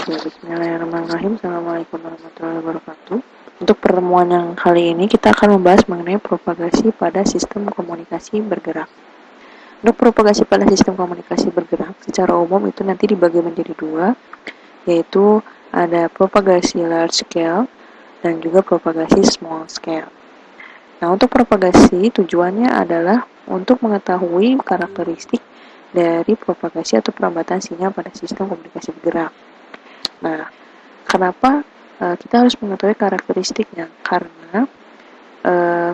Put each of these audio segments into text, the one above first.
Oke, bismillahirrahmanirrahim. Assalamualaikum warahmatullahi wabarakatuh. Untuk pertemuan yang kali ini kita akan membahas mengenai propagasi pada sistem komunikasi bergerak. Untuk propagasi pada sistem komunikasi bergerak secara umum itu nanti dibagi menjadi dua, yaitu ada propagasi large scale dan juga propagasi small scale. Nah, untuk propagasi tujuannya adalah untuk mengetahui karakteristik dari propagasi atau perambatan sinyal pada sistem komunikasi bergerak. Nah, kenapa kita harus mengetahui karakteristiknya? Karena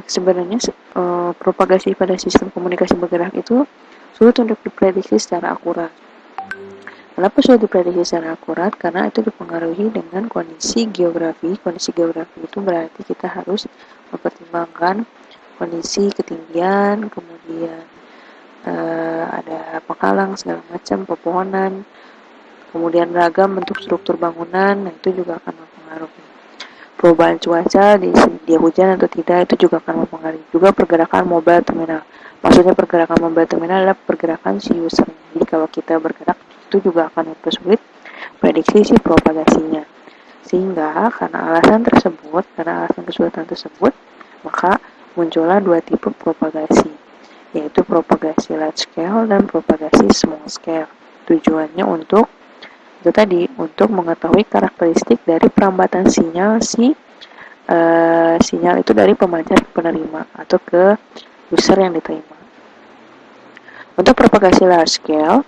sebenarnya propagasi pada sistem komunikasi bergerak itu sulit untuk diprediksi secara akurat. Kenapa sulit diprediksi secara akurat? Karena itu dipengaruhi dengan kondisi geografi. Kondisi geografi itu berarti kita harus mempertimbangkan kondisi ketinggian, kemudian ada penghalang segala macam, pepohonan, kemudian ragam bentuk struktur bangunan, nah itu juga akan mempengaruhi. Perubahan cuaca, dia hujan atau tidak, itu juga akan mempengaruhi. Juga pergerakan mobile terminal. Maksudnya pergerakan mobile terminal adalah pergerakan si user. Jadi kalau kita bergerak, itu juga akan mempersulit prediksi si propagasinya. Sehingga karena alasan kesulitan tersebut, maka muncullah dua tipe propagasi, yaitu propagasi large scale dan propagasi small scale. Tujuannya untuk mengetahui karakteristik dari perambatan sinyal sinyal itu dari pemancar ke penerima atau ke user yang diterima. Untuk propagasi large scale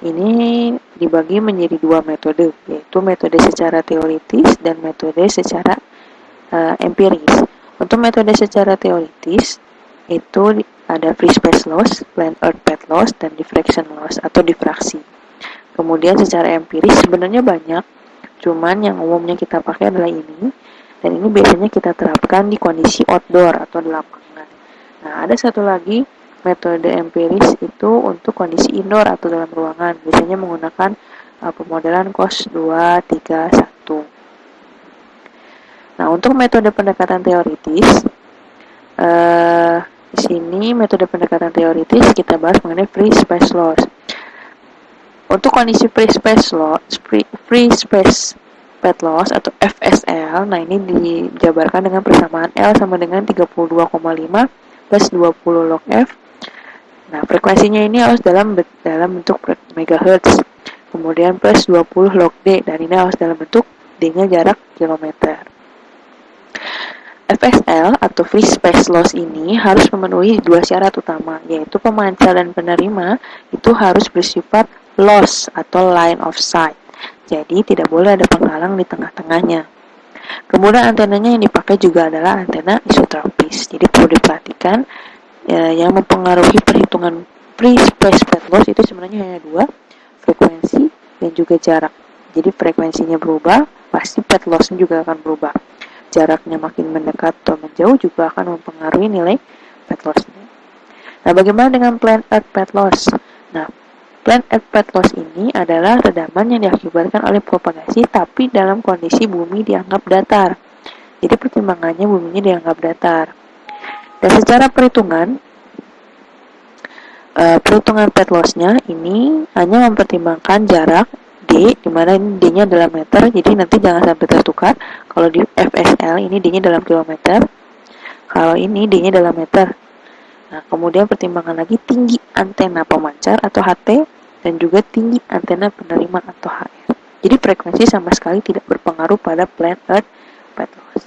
ini dibagi menjadi dua metode, yaitu metode secara teoritis dan metode secara empiris. Untuk metode secara teoritis itu ada free space loss, plain earth path loss, dan diffraction loss atau difraksi. Kemudian secara empiris sebenarnya banyak, cuman yang umumnya kita pakai adalah ini, dan ini biasanya kita terapkan di kondisi outdoor atau di lapangan. Nah, ada satu lagi metode empiris itu untuk kondisi indoor atau dalam ruangan, biasanya menggunakan pemodelan COS 2, 3, 1. Nah, untuk metode pendekatan teoritis, di sini metode pendekatan teoritis kita bahas mengenai free space loss. Untuk kondisi free space path loss atau FSL, nah ini dijabarkan dengan persamaan L sama dengan 32,5 plus 20 log F. Nah, frekuensinya ini harus dalam bentuk megahertz. Kemudian plus 20 log D, dan ini harus dalam bentuk D-nya jarak kilometer. FSL atau free space loss ini harus memenuhi dua syarat utama, yaitu pemancar dan penerima itu harus bersifat loss atau line of sight. Jadi tidak boleh ada penghalang di tengah-tengahnya. Kemudian antenanya yang dipakai juga adalah antena isotropis. Jadi perlu diperhatikan yang mempengaruhi perhitungan free space path loss itu sebenarnya hanya dua, frekuensi dan juga jarak. Jadi frekuensinya berubah, pasti path loss-nya juga akan berubah. Jaraknya makin mendekat atau menjauh juga akan mempengaruhi nilai path loss-nya. Nah, bagaimana dengan plain earth path loss? Nah, plain earth path loss ini adalah redaman yang diakibatkan oleh propagasi tapi dalam kondisi bumi dianggap datar. Jadi pertimbangannya buminya dianggap datar. Dan secara perhitungan path loss-nya ini hanya mempertimbangkan jarak D, di mana ini D-nya dalam meter, jadi nanti jangan sampai tertukar. Kalau di FSL ini D-nya dalam kilometer, kalau ini D-nya dalam meter. Nah, kemudian pertimbangan lagi tinggi antena pemancar atau HT dan juga tinggi antena penerima atau HR. Jadi frekuensi sama sekali tidak berpengaruh pada plain earth path loss.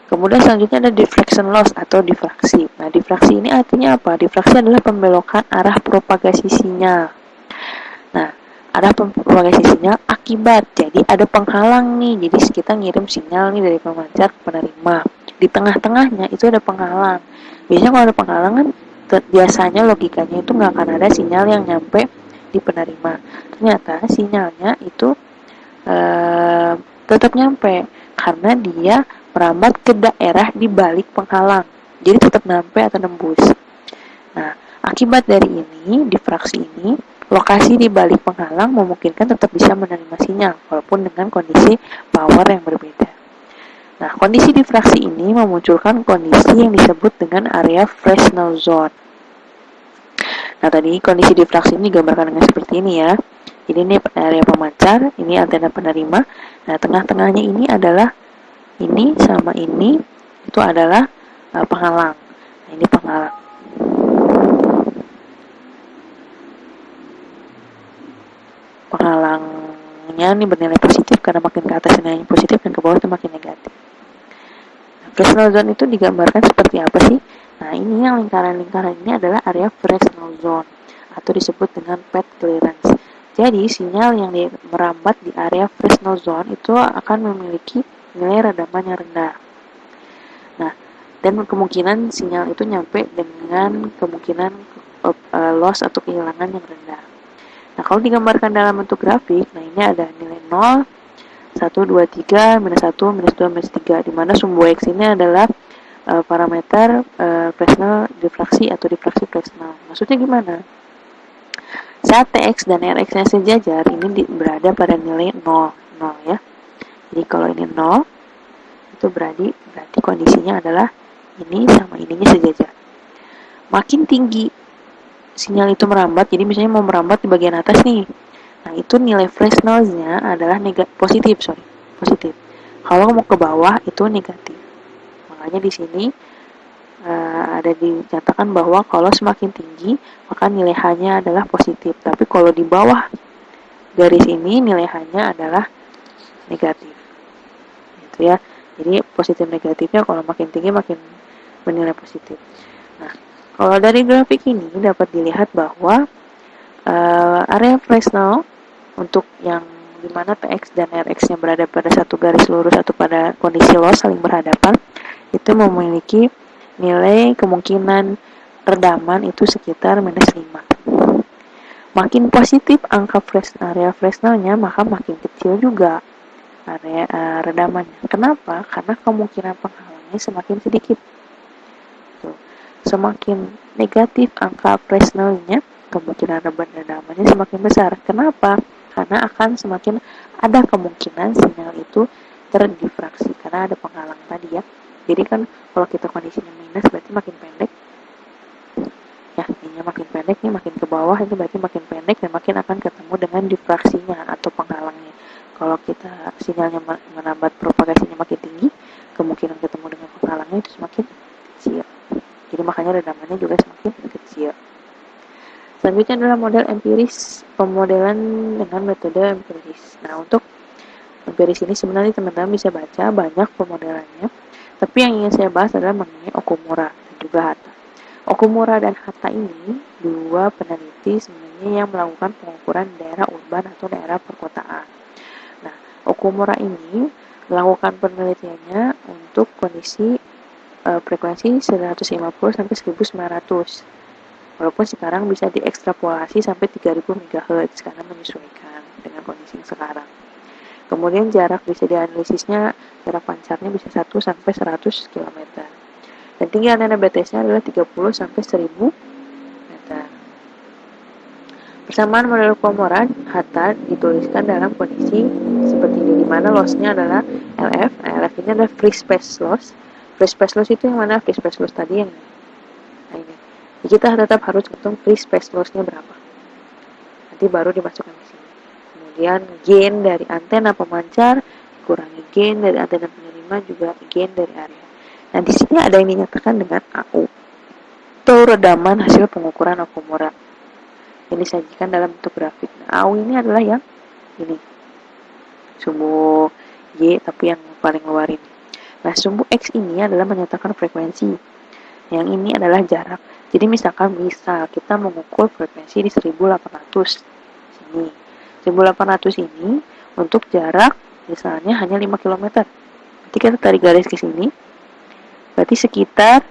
Kemudian selanjutnya ada diffraction loss atau difraksi. Nah, difraksi ini artinya apa? Difraksi adalah pembelokan arah propagasi sinyal. Nah, arah propagasi sinyal akibat. Jadi ada penghalang nih. Jadi kita ngirim sinyal nih dari pemancar ke penerima. Di tengah-tengahnya itu ada penghalang. Biasanya kalau ada penghalangan, biasanya logikanya itu nggak akan ada sinyal yang nyampe di penerima. Ternyata sinyalnya itu tetap nyampe karena dia merambat ke daerah di balik penghalang. Jadi tetap nyampe atau nembus. Nah, akibat dari ini, difraksi ini, lokasi di balik penghalang memungkinkan tetap bisa menerima sinyal walaupun dengan kondisi power yang berbeda. Nah, kondisi difraksi ini memunculkan kondisi yang disebut dengan area Fresnel zone. Nah, tadi kondisi difraksi ini digambarkan dengan seperti ini ya. Jadi ini area pemancar, ini antena penerima. Nah, tengah-tengahnya ini adalah ini sama ini itu adalah penghalang. Nah, ini penghalang. Penghalangnya ini bernilai positif karena makin ke atas nilainya positif dan ke bawah itu makin negatif. Nah, Fresnel zone itu digambarkan seperti apa sih? Nah, ini yang lingkaran-lingkaran ini adalah area Fresnel zone atau disebut dengan path clearance. Jadi, sinyal yang merambat di area Fresnel zone itu akan memiliki nilai redaman yang rendah. Nah, dan kemungkinan sinyal itu nyampe dengan kemungkinan loss atau kehilangan yang rendah. Nah, kalau digambarkan dalam bentuk grafik, nah ini ada nilai 0, 1, 2, 3, minus 1, minus 2, minus 3, di mana sumbu X ini adalah parameter Fresnel difraksi atau difraksi Fresnel. Maksudnya gimana? Saat Tx dan Rx-nya sejajar, ini berada pada nilai 0, 0 ya. Jadi kalau ini 0, itu berarti kondisinya adalah ini sama ininya sejajar. Makin tinggi sinyal itu merambat, jadi misalnya mau merambat di bagian atas nih. Nah, itu nilai Fresnel-nya adalah positif. Kalau mau ke bawah itu negatif. Makanya di sini ada dinyatakan bahwa kalau semakin tinggi maka nilai H-nya adalah positif. Tapi kalau di bawah garis ini nilai H-nya adalah negatif. Gitu ya. Jadi positif negatifnya kalau makin tinggi makin bernilai positif. Nah, kalau dari grafik ini dapat dilihat bahwa area Fresnel untuk yang dimana Tx dan Rx-nya berada pada satu garis lurus atau pada kondisi loss saling berhadapan, itu memiliki nilai kemungkinan redaman itu sekitar minus 5. Makin positif angka area Fresnel-nya, maka makin kecil juga area redamannya. Kenapa? Karena kemungkinan penghalangnya semakin sedikit. Tuh. Semakin negatif angka Fresnel-nya, kemungkinan redamannya semakin besar. Kenapa? Karena akan semakin ada kemungkinan sinyal itu terdifraksi karena ada penghalang tadi ya. Jadi kan kalau kita kondisinya minus berarti makin pendek. Ya, ini makin pendek nih, makin ke bawah itu berarti makin pendek dan makin akan ketemu dengan difraksinya atau penghalangnya. Kalau kita sinyalnya merambat propagasinya makin tinggi, kemungkinan ketemu dengan penghalangnya itu semakin kecil. Jadi makanya redamannya juga semakin kecil. Selanjutnya adalah model empiris, pemodelan dengan metode empiris. Nah, untuk empiris ini sebenarnya teman-teman bisa baca banyak pemodelannya, tapi yang ingin saya bahas adalah mengenai Okumura dan juga Hatta. Okumura dan Hatta ini dua peneliti sebenarnya yang melakukan pengukuran daerah urban atau daerah perkotaan. Nah, Okumura ini melakukan penelitiannya untuk kondisi frekuensi 150 sampai 1900. Walaupun sekarang bisa diekstrapolasi sampai 3000 MHz karena menyesuaikan dengan kondisi yang sekarang. Kemudian jarak bisa dianalisisnya, jarak pancarnya bisa 1 sampai 100 km. Dan tinggi antena BTS-nya adalah 30 sampai 1000 meter. Persamaan model Okumura Hatta dituliskan dalam kondisi seperti ini, di mana loss-nya adalah LF. Nah, LF ini adalah free space loss. Free space loss itu yang mana? Free space loss tadi yang ini. Jadi kita tetap harus hitung free space loss-nya berapa. Nanti baru dimasukkan di sini. Kemudian gain dari antena pemancar dikurangi gain dari antena penerima juga gain dari area. Nah, di sini ada yang dinyatakan dengan AU atau redaman hasil pengukuran Okumura yang disajikan dalam bentuk grafik. Nah, AU ini adalah yang ini. Sumbu Y tapi yang paling luar ini. Nah, sumbu X ini adalah menyatakan frekuensi. Yang ini adalah jarak. Jadi misalkan kita mengukur frekuensi di 1800 sini. 1800 ini untuk jarak misalnya hanya 5 km. Nanti kita tarik garis ke sini. Berarti sekitar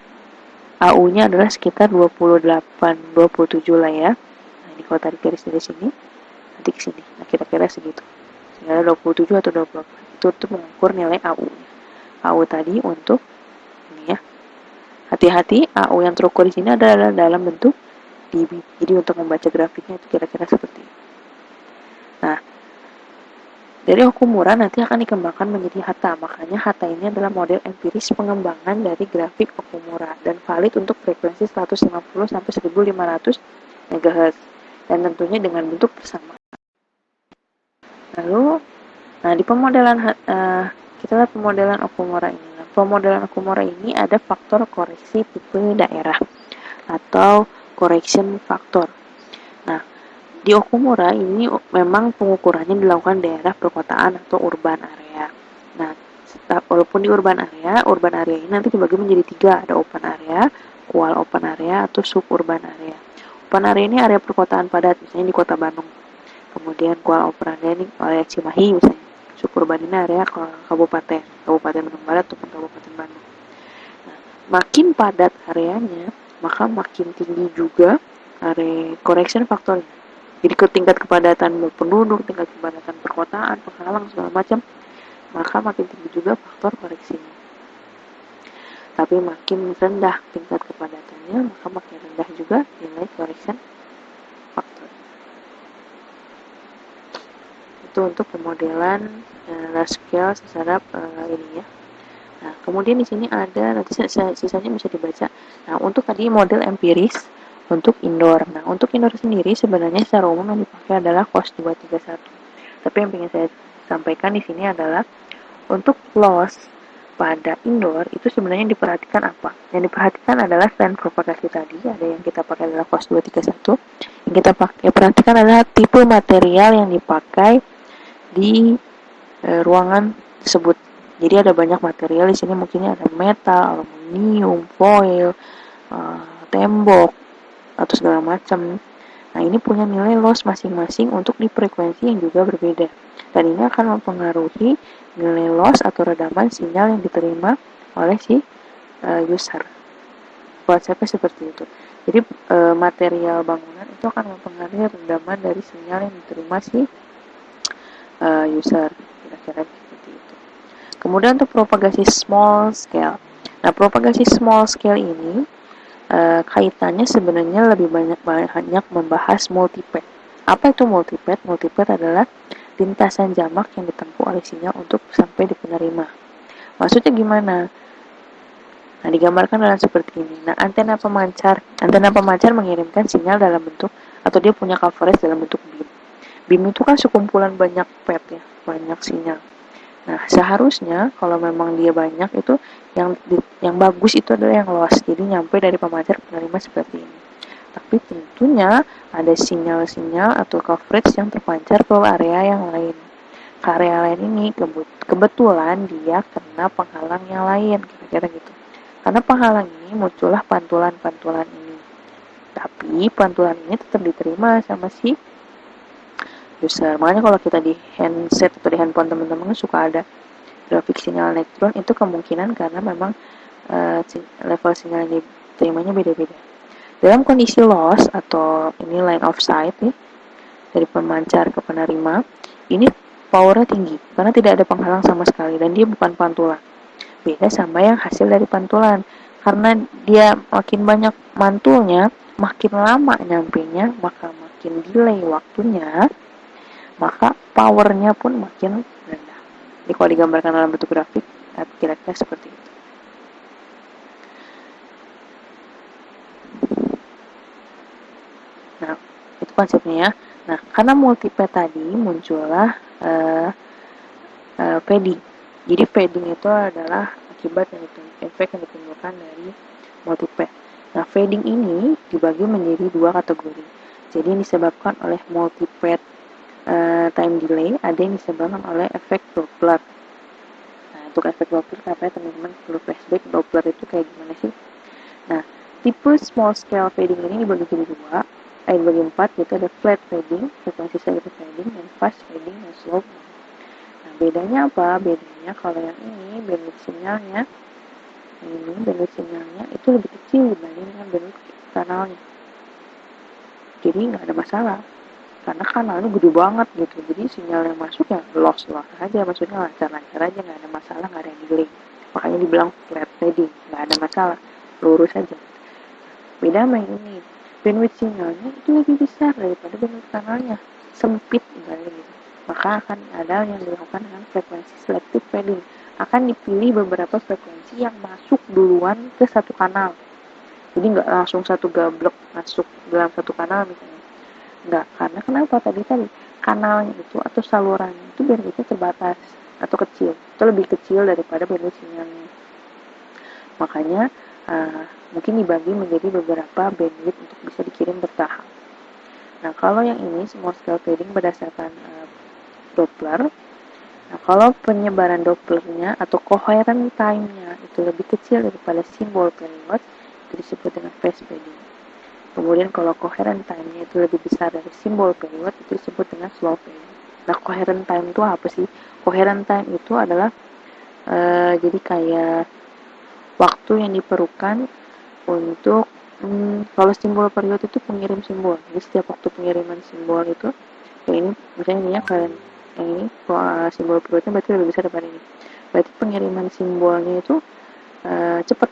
AU-nya adalah sekitar 27 lah ya. Nah, ini kalau tarik garis dari sini nanti ke sini. Nah, kira-kira segitu. Sekitar 27 atau 28. Itu untuk mengukur nilai AU-nya. AU tadi untuk ini ya. Hati-hati, AU yang terukur di sini adalah dalam bentuk dB. Jadi untuk membaca grafiknya itu kira-kira seperti ini. Nah, dari Okumura nanti akan dikembangkan menjadi Hatta. Makanya Hatta ini adalah model empiris pengembangan dari grafik Okumura dan valid untuk frekuensi 150 sampai 1500 MHz dan tentunya dengan bentuk persamaan. Lalu, nah di pemodelan kita lihat pemodelan Okumura ini. Nah, pemodelan Okumura ini ada faktor koreksi tipe daerah atau correction factor. Nah, di Okumura ini memang pengukurannya dilakukan daerah perkotaan atau urban area. Nah, walaupun di urban area ini nanti dibagi menjadi 3, ada open area, qual open area, atau suburban area. Open area ini area perkotaan padat, misalnya di kota Bandung. Kemudian qual open area ini area Cimahi misalnya. Suburban ini area kabupaten Bandung Barat ataupun kabupaten Bandung. Nah, makin padat areanya, maka makin tinggi juga area correction faktornya. Jadi ke tingkat kepadatan penduduk, tingkat kepadatan perkotaan, penghalang segala macam, maka makin tinggi juga faktor koreksinya. Tapi makin rendah tingkat kepadatannya, maka makin rendah juga nilai correction factor. Itu untuk pemodelan large scale secara ini ya. Nah, kemudian di sini ada, nanti sisanya bisa dibaca. Nah, untuk tadi model empiris untuk indoor. Nah, untuk indoor sendiri sebenarnya secara umum yang dipakai adalah COS 231. Tapi yang ingin saya sampaikan di sini adalah untuk loss pada indoor itu sebenarnya diperhatikan apa? Yang diperhatikan adalah selain propagasi tadi, ada yang kita pakai adalah COS 231. Yang kita perhatikan adalah tipe material yang dipakai di ruangan tersebut. Jadi ada banyak material di sini, mungkin ada metal, aluminium, foil, tembok atau segala macam. Nah, ini punya nilai loss masing-masing untuk di frekuensi yang juga berbeda. Dan ini akan mempengaruhi nilai loss atau redaman sinyal yang diterima oleh si user. Konsepnya seperti itu. Jadi material bangunan itu akan mempengaruhi redaman dari sinyal yang diterima si user. Kira-kira seperti itu. Kemudian untuk propagasi small scale. Nah, propagasi small scale ini kaitannya sebenarnya lebih banyak membahas multipad. Apa itu multipad? Multipad adalah lintasan jamak yang ditempuh oleh sinyal untuk sampai di penerima. Maksudnya gimana? Nah, digambarkan dalam seperti ini. Nah, antena pemancar mengirimkan sinyal dalam bentuk, atau dia punya coverage dalam bentuk beam. Beam itu kan sekumpulan banyak pad ya, banyak sinyal. Nah, seharusnya kalau memang dia banyak itu yang bagus itu adalah yang loss. Jadi nyampe dari pemancar penerima seperti ini. Tapi tentunya ada sinyal-sinyal atau coverage yang terpancar ke area yang lain. Ke area lain ini kebetulan dia kena penghalang yang lain, kira-kira gitu. Karena penghalang ini muncullah pantulan-pantulan ini. Tapi pantulan ini tetap diterima sama si user. Makanya kalau kita di handset atau di handphone teman-teman suka ada grafik sinyal elektron, itu kemungkinan karena memang level sinyal yang diterimanya beda-beda. Dalam kondisi loss atau ini line of sight nih, dari pemancar ke penerima, ini powernya tinggi karena tidak ada penghalang sama sekali dan dia bukan pantulan. Beda sama yang hasil dari pantulan, karena dia makin banyak mantulnya, makin lama nyampenya, maka makin delay waktunya, maka powernya pun makin rendah. Jadi kalau digambarkan dalam bentuk grafik, kira-kira seperti itu. Nah, itu konsepnya ya. Nah, karena multipad tadi muncullah fading. Jadi fading itu adalah akibat efek yang ditimbulkan dari multipad. Nah, fading ini dibagi menjadi 2 kategori. Jadi yang disebabkan oleh multipad time delay, ada yang disebabkan oleh efek Doppler. Nah, untuk efek Doppler katanya teman-teman perlu flashback, Doppler itu kayak gimana sih? Nah, tipe small scale fading ini dibagi jadi 2, dibagi 4, yaitu ada flat fading, frekuensi selective fading, dan fast fading dan slow fading. Nah, bedanya apa? Bedanya kalau yang ini bandwidth sinyalnya itu lebih kecil dibanding dengan bandwidth kanalnya. Jadi nggak ada masalah karena kanalnya gede banget gitu, jadi sinyal yang masuk ya loss aja, maksudnya lancar aja, nggak ada masalah, nggak ada delay. Makanya dibilang flat fading, nggak ada masalah, lurus aja. Beda sama yang ini, bandwidth sinyalnya itu lebih besar daripada bandwidth kanalnya, sempit ibaratnya gitu. Maka akan ada yang dilakukan dengan frekuensi selective fading, akan dipilih beberapa frekuensi yang masuk duluan ke satu kanal. Jadi nggak langsung satu gablek masuk dalam satu kanal misalnya. Enggak, karena kenapa tadi? kanalnya itu atau salurannya itu bandwidthnya terbatas atau kecil, itu lebih kecil daripada bandwidth sinyalnya. Makanya mungkin dibagi menjadi beberapa bandwidth untuk bisa dikirim bertahap. Nah, kalau yang ini small scale fading berdasarkan Doppler. Nah, kalau penyebaran Dopplernya atau coherent time-nya itu lebih kecil daripada simbol period, itu disebut dengan phase fading. Kemudian kalau coherent time-nya itu lebih besar dari simbol period, itu disebut dengan slow fading. Nah, coherent time itu apa sih? Coherent time itu adalah jadi kayak waktu yang diperlukan untuk kalau simbol period itu pengirim simbol. Jadi setiap waktu pengiriman simbol itu, kayak ini misalnya ini ya kalian yang ini simbol periodnya berarti lebih besar daripada ini. Berarti pengiriman simbolnya itu cepat.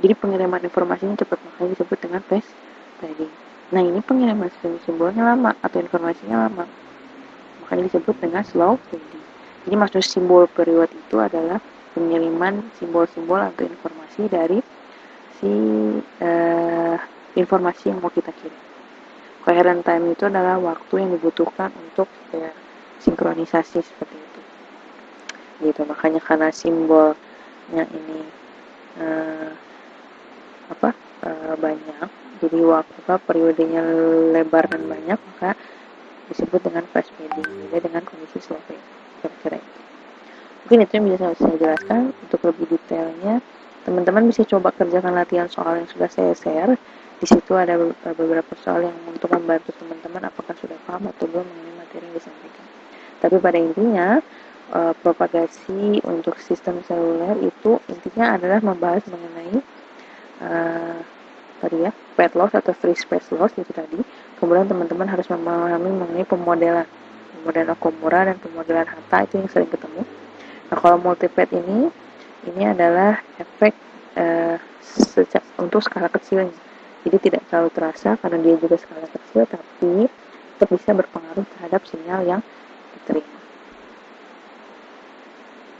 Jadi pengiriman informasinya cepat, makanya disebut dengan phase fading. Nah, ini pengiriman simbolnya lama atau informasinya lama, makanya disebut dengan slow fading. Jadi maksud simbol period itu adalah pengiriman simbol-simbol atau informasi dari si informasi yang mau kita kirim. Coherent time itu adalah waktu yang dibutuhkan untuk sinkronisasi seperti itu. Gitu, makanya karena simbolnya ini banyak, jadi waktu periodenya lebar dan banyak, maka disebut dengan fast fading, beda dengan kondisi slow fading. Kira-kira itu. Mungkin itu yang bisa saya jelaskan. Untuk lebih detailnya, teman-teman bisa coba kerjakan latihan soal yang sudah saya share. Di situ ada beberapa soal yang untuk membantu teman-teman apakah sudah paham atau belum mengenai materi yang disampaikan. Tapi pada intinya, propagasi untuk sistem seluler itu intinya adalah membahas mengenai pet loss atau free space loss itu tadi. Kemudian teman-teman harus memahami mengenai pemodelan Okumura dan pemodelan Hatta, itu yang sering ketemu. Nah, kalau multipet ini adalah efek untuk skala kecilnya. Jadi tidak terlalu terasa karena dia juga skala kecil, tapi tetap bisa berpengaruh terhadap sinyal yang diterima.